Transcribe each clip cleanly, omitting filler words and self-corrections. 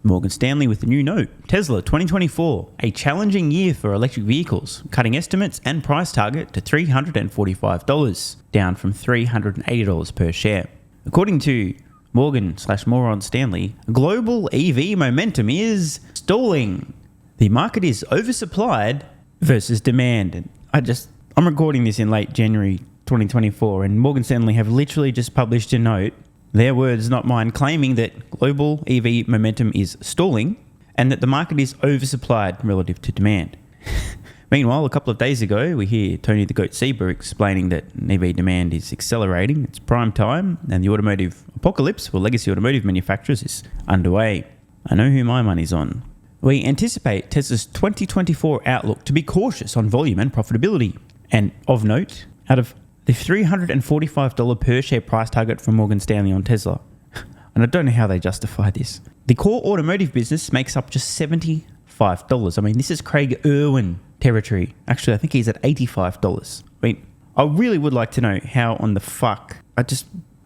Morgan Stanley with a new note. Tesla 2024, a challenging year for electric vehicles, cutting estimates and price target to $345, down from $380 per share. According to Morgan Stanley, global EV momentum is stalling. The market is oversupplied versus demand. And I'm recording this in late January 2024, and Morgan Stanley have literally just published a note, their words not mine, claiming that global EV momentum is stalling and that the market is oversupplied relative to demand. Meanwhile, a couple of days ago, we hear Tony the Goat Seba explaining that EV demand is accelerating, it's prime time, and the automotive apocalypse for legacy automotive manufacturers is underway. I know who my money's on. We anticipate Tesla's 2024 outlook to be cautious on volume and profitability. And of note, out of the $345 per share price target from Morgan Stanley on Tesla, and I don't know how they justify this, the core automotive business makes up just $75. I mean, this is Craig Irwin territory. Actually, I think he's at $85. I mean, I really would like to know how on the fuck,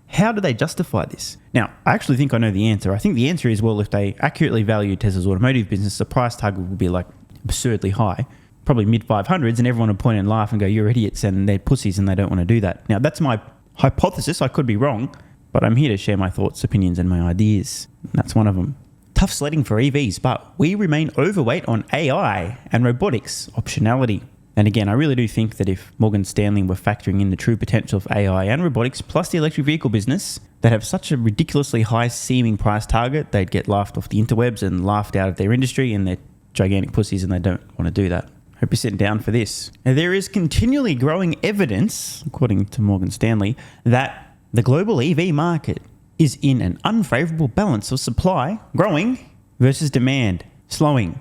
how do they justify this? Now, I actually think I know the answer. I think the answer is, well, if they accurately value Tesla's automotive business, the price target would be like absurdly high, probably mid 500s, and everyone would point and laugh and go, you're idiots and they're pussies and they don't want to do that. Now, that's my hypothesis. I could be wrong, but I'm here to share my thoughts, opinions, and my ideas. That's one of them. Tough sledding for EVs, but we remain overweight on AI and robotics optionality. And again, I really do think that if Morgan Stanley were factoring in the true potential of AI and robotics plus the electric vehicle business that have such a ridiculously high seeming price target, they'd get laughed off the interwebs and laughed out of their industry, and they're gigantic pussies and they don't want to do that. Hope you're sitting down for this. Now, there is continually growing evidence, according to Morgan Stanley, that the global EV market is in an unfavorable balance of supply growing versus demand slowing.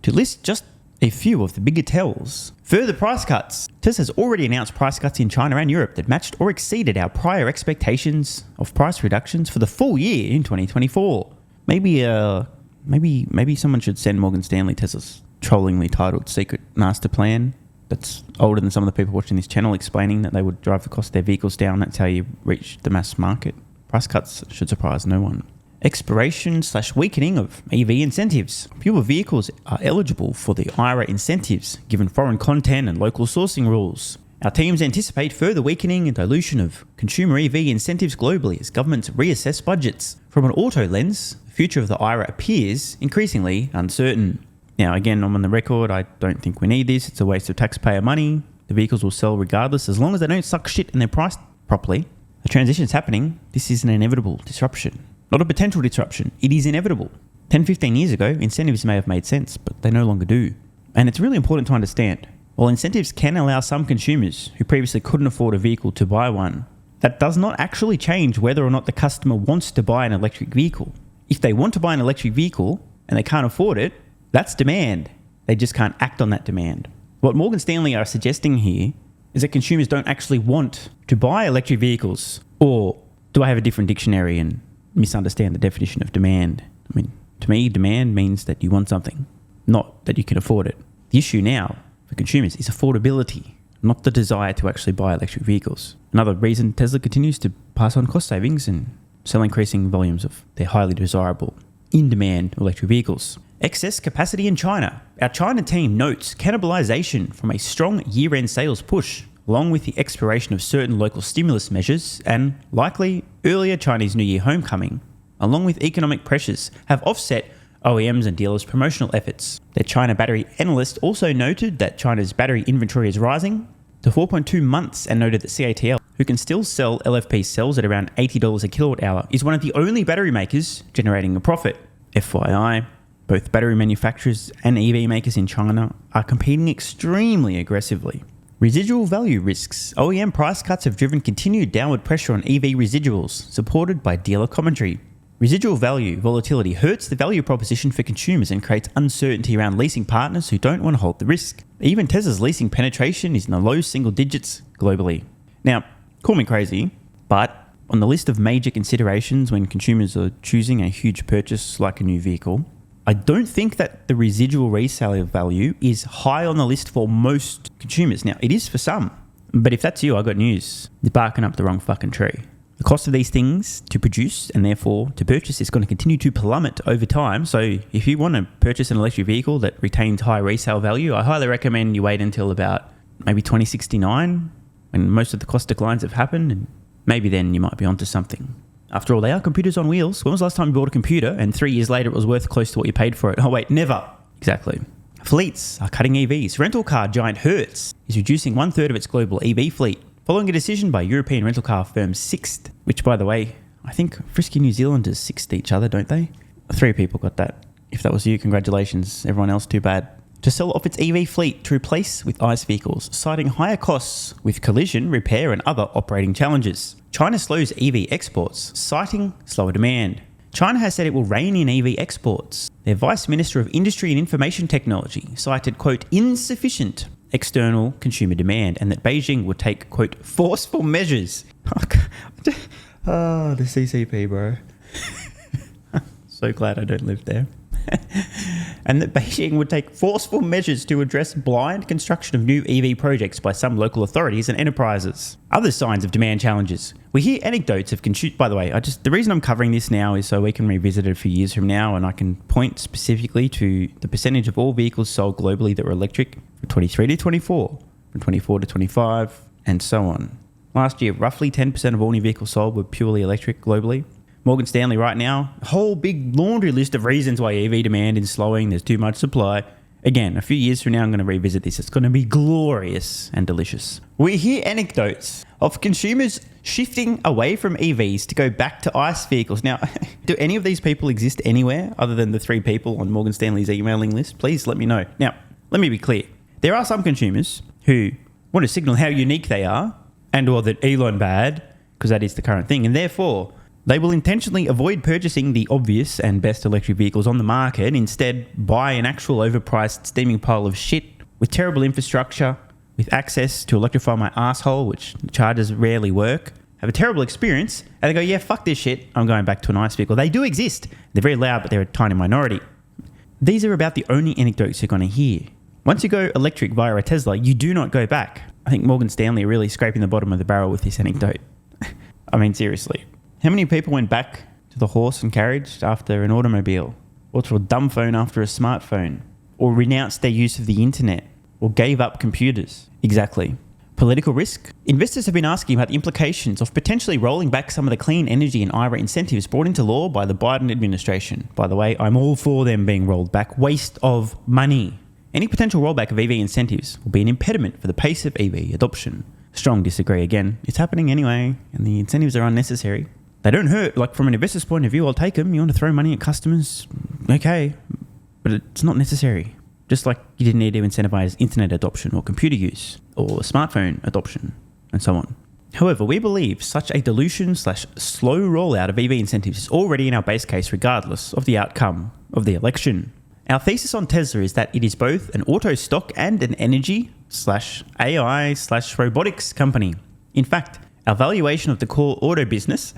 To list just a few of the bigger tells: further price cuts. Tesla has already announced price cuts in China and Europe that matched or exceeded our prior expectations of price reductions for the full year in 2024. Maybe someone should send Morgan Stanley Tesla's trollingly titled Secret Master Plan that's older than some of the people watching this channel, explaining that they would drive the cost of their vehicles down. That's how you reach the mass market. Price cuts should surprise no one. Expiration/weakening of EV incentives. Fewer vehicles are eligible for the IRA incentives, given foreign content and local sourcing rules. Our teams anticipate further weakening and dilution of consumer EV incentives globally as governments reassess budgets. From an auto lens, the future of the IRA appears increasingly uncertain. Now, again, I'm on the record, I don't think we need this. It's a waste of taxpayer money. The vehicles will sell regardless, as long as they don't suck shit and they're priced properly. The transition is happening. This is an inevitable disruption. Not a potential disruption. It is inevitable. 10, 15 years ago, incentives may have made sense, but they no longer do. And it's really important to understand. While incentives can allow some consumers who previously couldn't afford a vehicle to buy one, that does not actually change whether or not the customer wants to buy an electric vehicle. If they want to buy an electric vehicle and they can't afford it, that's demand. They just can't act on that demand. What Morgan Stanley are suggesting here is that consumers don't actually want to buy electric vehicles. Or do I have a different dictionary and misunderstand the definition of demand? I mean, to me, demand means that you want something, not that you can afford it. The issue now for consumers is affordability, not the desire to actually buy electric vehicles. Another reason Tesla continues to pass on cost savings and sell increasing volumes of their highly desirable, in-demand electric vehicles. Excess capacity in China. Our China team notes cannibalization from a strong year-end sales push, along with the expiration of certain local stimulus measures and likely earlier Chinese New Year homecoming, along with economic pressures, have offset OEMs and dealers' promotional efforts. Their China battery analyst also noted that China's battery inventory is rising to 4.2 months and noted that CATL, who can still sell LFP cells at around $80 a kilowatt hour, is one of the only battery makers generating a profit. FYI, both battery manufacturers and EV makers in China are competing extremely aggressively. Residual value risks. OEM price cuts have driven continued downward pressure on EV residuals, supported by dealer commentary. Residual value volatility hurts the value proposition for consumers and creates uncertainty around leasing partners who don't want to hold the risk. Even Tesla's leasing penetration is in the low single digits globally. Now, call me crazy, but on the list of major considerations when consumers are choosing a huge purchase like a new vehicle, I don't think that the residual resale value is high on the list for most consumers. Now, it is for some, but if that's you, I got news. You're barking up the wrong fucking tree. The cost of these things to produce and therefore to purchase is going to continue to plummet over time. So if you want to purchase an electric vehicle that retains high resale value, I highly recommend you wait until about maybe 2069 when most of the cost declines have happened, and maybe then you might be onto something. After all, they are computers on wheels. When was the last time you bought a computer and 3 years later it was worth close to what you paid for it? Oh wait, never. Exactly. Fleets are cutting EVs. Rental car giant Hertz is reducing 1/3 of its global EV fleet, following a decision by European rental car firm Sixt, which, by the way, I think frisky New Zealanders sixt each other, don't they? 3 people got that. If that was you, congratulations. Everyone else, too bad. To sell off its EV fleet to replace with ICE vehicles, citing higher costs with collision, repair and other operating challenges. China slows EV exports, citing slower demand. China has said it will rein in EV exports. Their Vice Minister of Industry and Information Technology cited, quote, insufficient external consumer demand, and that Beijing would take, quote, forceful measures. Oh, the CCP, bro. So glad I don't live there. And that Beijing would take forceful measures to address blind construction of new EV projects by some local authorities and enterprises. Other signs of demand challenges. We hear anecdotes of by the way, the reason I'm covering this now is so we can revisit it a few years from now, and I can point specifically to the percentage of all vehicles sold globally that were electric from 23 to 24, from 24 to 25, and so on. Last year, roughly 10% of all new vehicles sold were purely electric globally. Morgan Stanley right now, a whole big laundry list of reasons why EV demand is slowing. There's too much supply. Again, a few years from now, I'm going to revisit this. It's going to be glorious and delicious. We hear anecdotes of consumers shifting away from EVs to go back to ICE vehicles. Now, do any of these people exist anywhere other than the 3 people on Morgan Stanley's emailing list? Please let me know. Now, let me be clear. There are some consumers who want to signal how unique they are and or that Elon bad, because that is the current thing, and therefore they will intentionally avoid purchasing the obvious and best electric vehicles on the market, instead buy an actual overpriced steaming pile of shit with terrible infrastructure, with access to electrify my asshole, which the chargers rarely work, have a terrible experience, and they go, yeah, fuck this shit, I'm going back to an ICE vehicle. They do exist. They're very loud, but they're a tiny minority. These are about the only anecdotes you're going to hear. Once you go electric via a Tesla, you do not go back. I think Morgan Stanley are really scraping the bottom of the barrel with this anecdote. I mean, seriously. How many people went back to the horse and carriage after an automobile? Or to a dumb phone after a smartphone? Or renounced their use of the internet? Or gave up computers? Exactly. Political risk? Investors have been asking about the implications of potentially rolling back some of the clean energy and IRA incentives brought into law by the Biden administration. By the way, I'm all for them being rolled back. Waste of money. Any potential rollback of EV incentives will be an impediment for the pace of EV adoption. Strong disagree again. It's happening anyway, and the incentives are unnecessary. They don't hurt. Like, from an investor's point of view, I'll take them. You want to throw money at customers? Okay. But it's not necessary. Just like you didn't need to incentivize internet adoption or computer use or smartphone adoption and so on. However, we believe such a dilution/slow rollout of EV incentives is already in our base case regardless of the outcome of the election. Our thesis on Tesla is that it is both an auto stock and an energy/AI/robotics company. In fact, our valuation of the core auto business,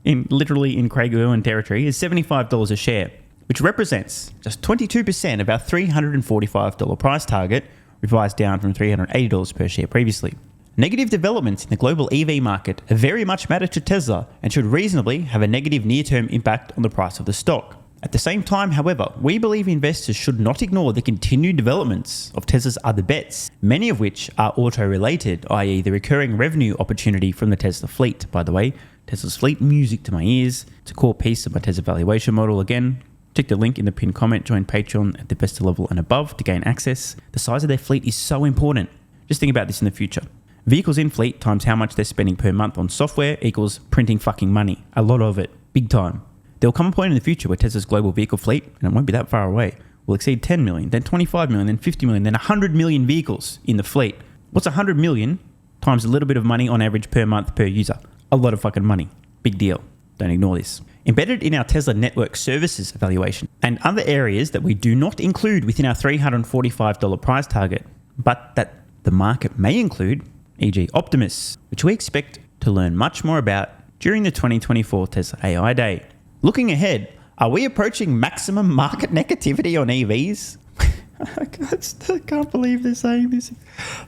literally in Craig Irwin territory, is $75 a share, which represents just 22% of our $345 price target, revised down from $380 per share previously. Negative developments in the global EV market very much matter to Tesla and should reasonably have a negative near-term impact on the price of the stock. At the same time, however, we believe investors should not ignore the continued developments of Tesla's other bets, many of which are auto-related, i.e. the recurring revenue opportunity from the Tesla fleet. By the way, Tesla's fleet, music to my ears. It's a core piece of my Tesla valuation model. Again, check the link in the pinned comment, join Patreon at the best level and above to gain access. The size of their fleet is so important. Just think about this in the future. Vehicles in fleet times how much they're spending per month on software equals printing fucking money. A lot of it. Big time. There will come a point in the future where Tesla's global vehicle fleet, and it won't be that far away, will exceed 10 million, then 25 million, then 50 million, then 100 million vehicles in the fleet. What's 100 million times a little bit of money on average per month per user? A lot of fucking money. Big deal. Don't ignore this. Embedded in our Tesla network services valuation and other areas that we do not include within our $345 price target, but that the market may include, e.g. Optimus, which we expect to learn much more about during the 2024 Tesla AI Day. Looking ahead, are we approaching maximum market negativity on EVs? I can't believe they're saying this.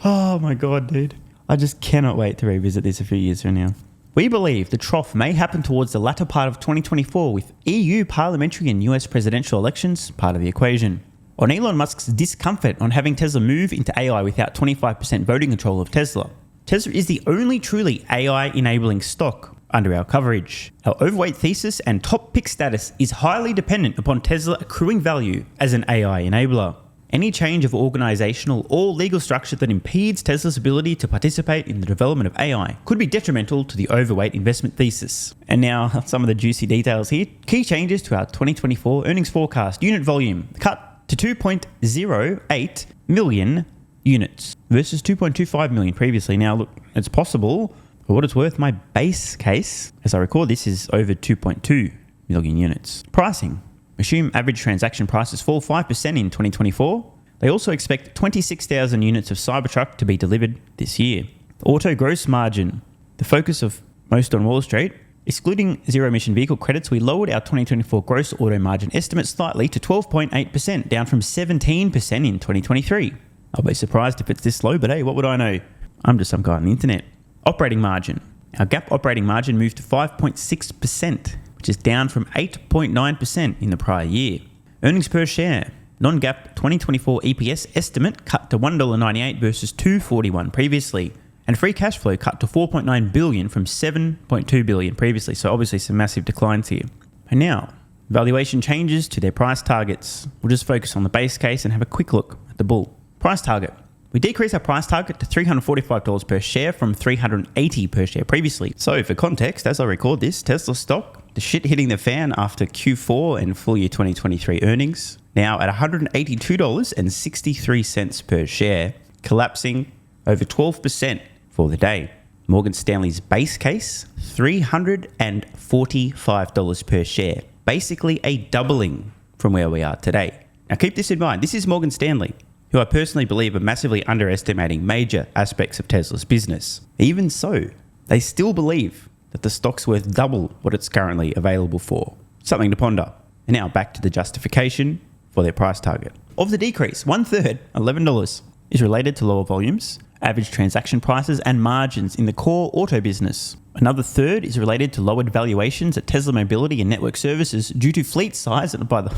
Oh my God, dude. I just cannot wait to revisit this a few years from now. We believe the trough may happen towards the latter part of 2024 with EU parliamentary and US presidential elections part of the equation. On Elon Musk's discomfort on having Tesla move into AI without 25% voting control of Tesla. Tesla is the only truly AI-enabling stock under our coverage. Our overweight thesis and top pick status is highly dependent upon Tesla accruing value as an AI enabler. Any change of organizational or legal structure that impedes Tesla's ability to participate in the development of AI could be detrimental to the overweight investment thesis. And now, some of the juicy details here. Key changes to our 2024 earnings forecast. Unit volume cut to 2.08 million units versus 2.25 million previously. Now, look, it's possible. For what it's worth, my base case, as I record this, is over 2.2 million units. Pricing. Assume average transaction prices fall 5% in 2024. They also expect 26,000 units of Cybertruck to be delivered this year. Auto gross margin. The focus of most on Wall Street. Excluding zero-emission vehicle credits, we lowered our 2024 gross auto margin estimate slightly to 12.8%, down from 17% in 2023. I'll be surprised if it's this low, but hey, what would I know? I'm just some guy on the internet. Operating margin. Our GAAP operating margin moved to 5.6%, which is down from 8.9% in the prior year. Earnings per share. Non-GAAP 2024 EPS estimate cut to $1.98 versus $2.41 previously. And free cash flow cut to $4.9 billion from $7.2 billion previously. So obviously some massive declines here. And now, valuation changes to their price targets. We'll just focus on the base case and have a quick look at the bull. Price target. We decreased our price target to $345 per share from $380 per share previously. So for context, as I record this, Tesla stock, the shit hitting the fan after Q4 and full year 2023 earnings, now at $182.63 per share, collapsing over 12% for the day. Morgan Stanley's base case, $345 per share. Basically a doubling from where we are today. Now keep this in mind. This is Morgan Stanley, who I personally believe are massively underestimating major aspects of Tesla's business. Even so, they still believe that the stock's worth double what it's currently available for. Something to ponder. And now back to the justification for their price target. Of the decrease, 1/3, $11, is related to lower volumes, average transaction prices, and margins in the core auto business. Another third is related to lowered valuations at Tesla Mobility and Network Services due to fleet size. And by the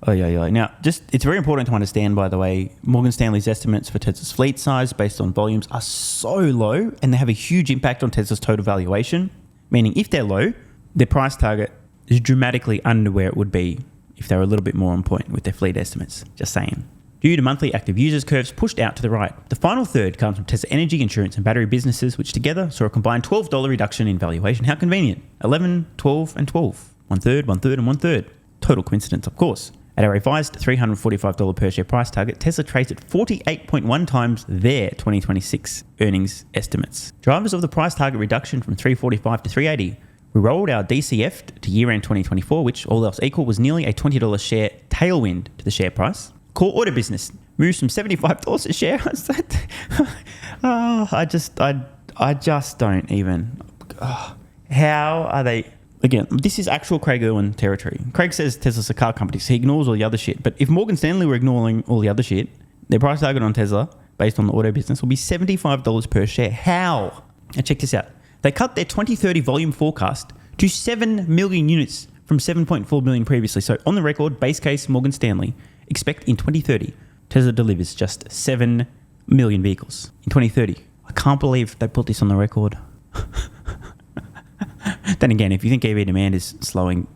Now, it's very important to understand, by the way, Morgan Stanley's estimates for Tesla's fleet size based on volumes are so low, and they have a huge impact on Tesla's total valuation. Meaning, if they're low, their price target is dramatically under where it would be if they were a little bit more on point with their fleet estimates. Just saying. Due to monthly active users curves pushed out to the right. The final third comes from Tesla Energy, Insurance and Battery businesses, which together saw a combined $12 reduction in valuation. How convenient. 11, 12 and 12. 1/3, 1/3 and 1/3. Total coincidence, of course. At a revised $345 per share price target, Tesla trades at 48.1 times their 2026 earnings estimates. Drivers of the price target reduction from $345 to $380. We rolled our DCF to year-end 2024, which, all else equal, was nearly a $20 share tailwind to the share price. Core auto business moves from $75 a share. I just don't even. How are they? Again, this is actual Craig Irwin territory. Craig says Tesla's a car company, so he ignores all the other shit. But if Morgan Stanley were ignoring all the other shit, their price target on Tesla, based on the auto business, will be $75 per share. How? Now check this out. They cut their 2030 volume forecast to 7 million units from 7.4 million previously. So on the record, base case Morgan Stanley, expect in 2030, Tesla delivers just 7 million vehicles. In 2030. I can't believe they put this on the record. Then again, if you think EV demand is slowing,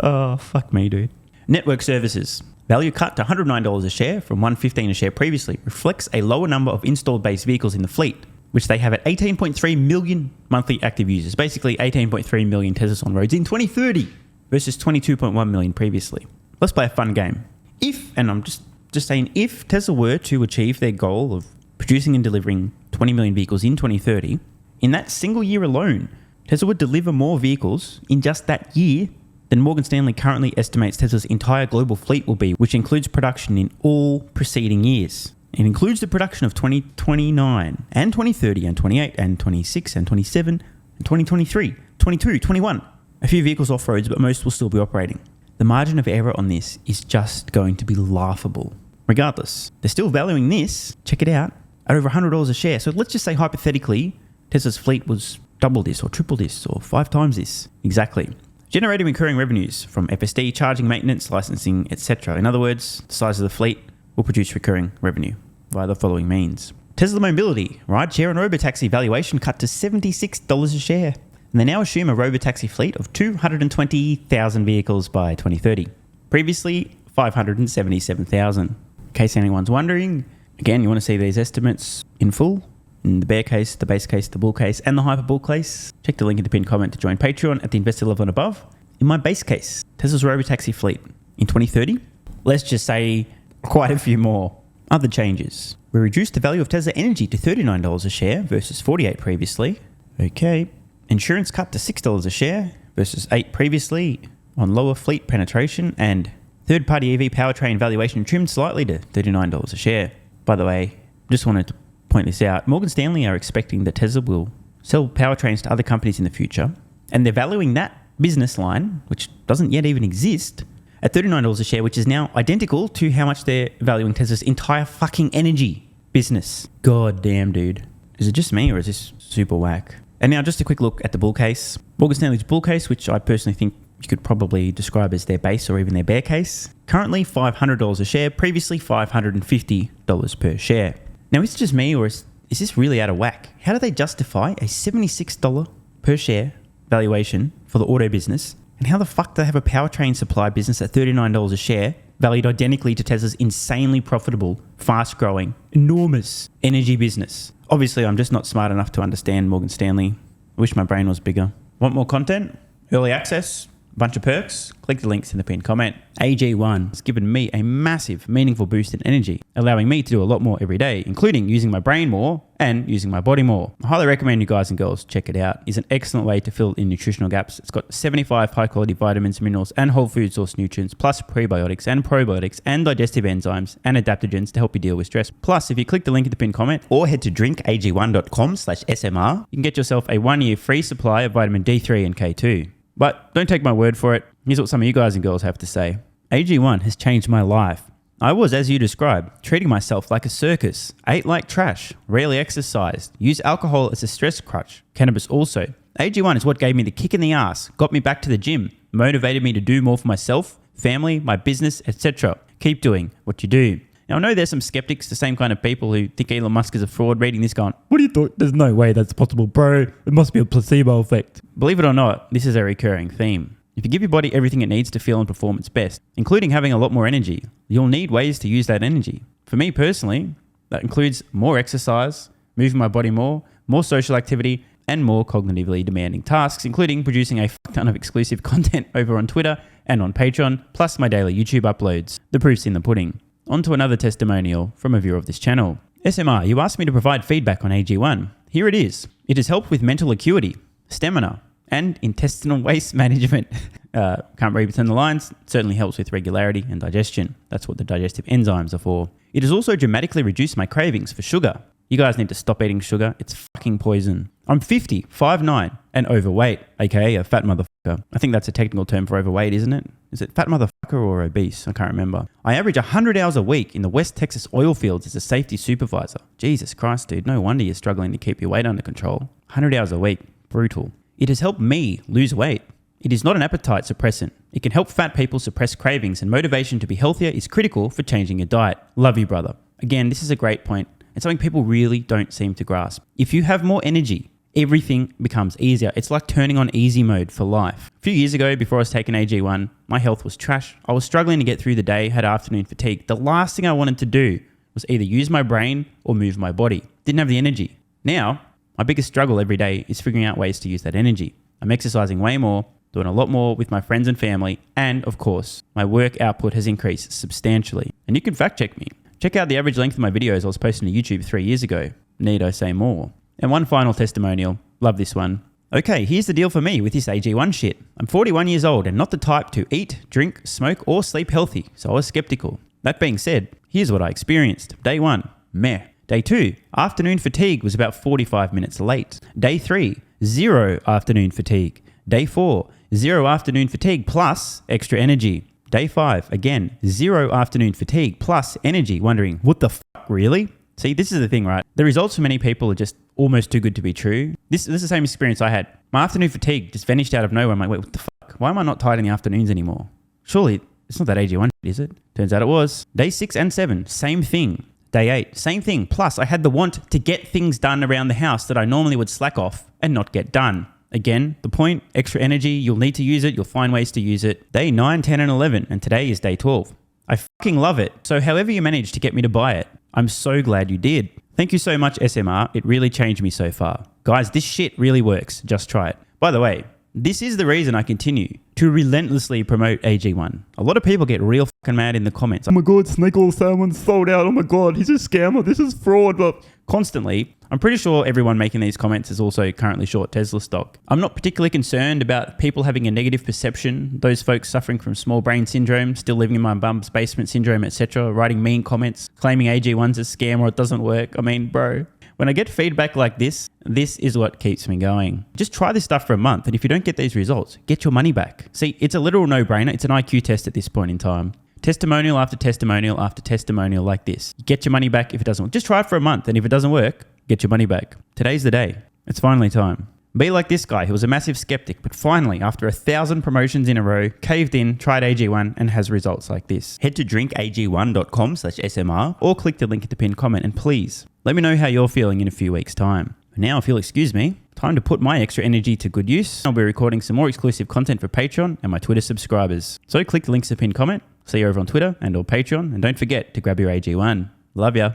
oh, fuck me, dude. Network services. Value cut to $109 a share from $115 a share previously reflects a lower number of installed base vehicles in the fleet, which they have at 18.3 million monthly active users. Basically 18.3 million Teslas on roads in 2030 versus 22.1 million previously. Let's play a fun game. If, and I'm just saying, if Tesla were to achieve their goal of producing and delivering 20 million vehicles in 2030, in that single year alone, Tesla would deliver more vehicles in just that year than Morgan Stanley currently estimates Tesla's entire global fleet will be, which includes production in all preceding years. It includes the production of 2029 and 2030 and 28 and 26 and 27 and 2023, 22, 21. A few vehicles off-roads, but most will still be operating. The margin of error on this is just going to be laughable. Regardless, they're still valuing this, check it out, at over $100 a share. So let's just say hypothetically, Tesla's fleet was double this or triple this or 5 times this. Exactly. Generating recurring revenues from FSD, charging, maintenance, licensing, etc. In other words, the size of the fleet will produce recurring revenue via the following means. Tesla Mobility, rideshare and robotaxi valuation cut to $76 a share. And they now assume a robotaxi fleet of 220,000 vehicles by 2030. Previously, 577,000. In case anyone's wondering, again, you want to see these estimates in full, in the bear case, the base case, the bull case, and the hyperbull case, check the link in the pinned comment to join Patreon at the investor level and above. In my base case, Tesla's robotaxi fleet in 2030, let's just say quite a few more other changes. We reduced the value of Tesla Energy to $39 a share versus $48 previously. Okay. Insurance cut to $6 a share versus $8 previously on lower fleet penetration, and third-party EV powertrain valuation trimmed slightly to $39 a share. By the way, just wanted to point this out. Morgan Stanley are expecting that Tesla will sell powertrains to other companies in the future, and they're valuing that business line, which doesn't yet even exist, at $39 a share, which is now identical to how much they're valuing Tesla's entire fucking energy business. God damn, dude. Is it just me or is this super whack? And now just a quick look at the bull case. Morgan Stanley's bull case, which I personally think you could probably describe as their base or even their bear case. Currently $500 a share, previously $550 per share. Now, is it just me or is this really out of whack? How do they justify a $76 per share valuation for the auto business? And how the fuck do they have a powertrain supply business at $39 a share, valued identically to Tesla's insanely profitable, fast-growing, enormous energy business? Obviously, I'm just not smart enough to understand Morgan Stanley. I wish my brain was bigger. Want more content? Early access? A bunch of perks? Click the links in the pinned comment. AG1 has given me a massive, meaningful boost in energy, allowing me to do a lot more every day, including using my brain more and using my body more. I highly recommend you guys and girls check it out. It's an excellent way to fill in nutritional gaps. It's got 75 high-quality vitamins, minerals, and whole food source nutrients, plus prebiotics and probiotics and digestive enzymes and adaptogens to help you deal with stress. Plus, if you click the link in the pinned comment or head to drinkag1.com/SMR, you can get yourself a 1-year free supply of vitamin D3 and K2. But don't take my word for it. Here's what some of you guys and girls have to say. AG1 has changed my life. I was, as you described, treating myself like a circus, ate like trash, rarely exercised, used alcohol as a stress crutch, cannabis also. AG1 is what gave me the kick in the ass, got me back to the gym, motivated me to do more for myself, family, my business, etc. Keep doing what you do. Now, I know there's some skeptics, the same kind of people who think Elon Musk is a fraud, reading this going, what do you thought? There's no way that's possible, bro. It must be a placebo effect. Believe it or not, this is a recurring theme. If you give your body everything it needs to feel and perform its best, including having a lot more energy, you'll need ways to use that energy. For me personally, that includes more exercise, moving my body more social activity, and more cognitively demanding tasks, including producing a fuck ton of exclusive content over on Twitter and on Patreon, plus my daily YouTube uploads. The proof's in the pudding. On to another testimonial from a viewer of this channel. SMR, you asked me to provide feedback on AG1. Here it is. It has helped with mental acuity, stamina, and intestinal waste management. Can't read between the lines. It certainly helps with regularity and digestion. That's what the digestive enzymes are for. It has also dramatically reduced my cravings for sugar. You guys need to stop eating sugar. It's fucking poison. I'm 50, 5'9", and overweight, aka a fat motherfucker. I think that's a technical term for overweight, isn't it? Is it fat motherfucker or obese? I can't remember. I average 100 hours a week in the West Texas oil fields as a safety supervisor. Jesus Christ, dude. No wonder you're struggling to keep your weight under control. 100 hours a week. Brutal. It has helped me lose weight. It is not an appetite suppressant. It can help fat people suppress cravings, and motivation to be healthier is critical for changing your diet. Love you, brother. Again, this is a great point. It's something people really don't seem to grasp. If you have more energy, everything becomes easier. It's like turning on easy mode for life. A few years ago, before I was taking AG1, my health was trash. I was struggling to get through the day, had afternoon fatigue. The last thing I wanted to do was either use my brain or move my body. Didn't have the energy. Now, my biggest struggle every day is figuring out ways to use that energy. I'm exercising way more, doing a lot more with my friends and family, and of course, my work output has increased substantially. And you can fact check me. Check out the average length of my videos I was posting to YouTube 3 years ago. Need I say more? And one final testimonial. Love this one. Okay, here's the deal for me with this AG1 shit. I'm 41 years old and not the type to eat, drink, smoke, or sleep healthy, so I was skeptical. That being said, here's what I experienced. Day 1, meh. Day 2, afternoon fatigue was about 45 minutes late. Day 3, 0 afternoon fatigue. Day 4, 0 afternoon fatigue plus extra energy. Day 5, again, 0 afternoon fatigue plus energy. Wondering, what the fuck, really? See, this is the thing, right? The results for many people are just almost too good to be true. This is the same experience I had. My afternoon fatigue just vanished out of nowhere. I'm like, wait, what the fuck? Why am I not tired in the afternoons anymore? Surely it's not that AG1, is it? Turns out it was. Day 6 and 7, same thing. Day 8, same thing. Plus, I had the want to get things done around the house that I normally would slack off and not get done. Again, the point, extra energy, you'll need to use it. You'll find ways to use it. Day 9, 10, and 11, and today is day 12. I fucking love it. So however you managed to get me to buy it, I'm so glad you did. Thank you so much, SMR. It really changed me so far. Guys, this shit really works. Just try it. By the way, this is the reason I continue to relentlessly promote AG1. A lot of people get real fucking mad in the comments. Oh my God, Snake Oil Salmon's sold out. Oh my God, he's a scammer. This is fraud. But constantly, I'm pretty sure everyone making these comments is also currently short Tesla stock. I'm not particularly concerned about people having a negative perception, those folks suffering from small brain syndrome, still living in my bum's basement syndrome, etc., writing mean comments, claiming AG1's a scam or it doesn't work. I mean, bro, when I get feedback like this is what keeps me going. Just try this stuff for a month, and if you don't get these results, get your money back. See, it's a literal no-brainer. It's an IQ test at this point in time. Testimonial after testimonial after testimonial like this. You get your money back if it doesn't work. Just try it for a month, and if it doesn't work, get your money back. Today's the day. It's finally time. Be like this guy who was a massive skeptic, but finally, after 1,000 promotions in a row, caved in, tried AG1, and has results like this. Head to drinkag1.com/SMR or click the link at the pinned comment, and please, let me know how you're feeling in a few weeks' time. Now, if you'll excuse me, time to put my extra energy to good use. I'll be recording some more exclusive content for Patreon and my Twitter subscribers. So click the links in the pinned comment. See you over on Twitter and or Patreon, and don't forget to grab your AG1. Love ya.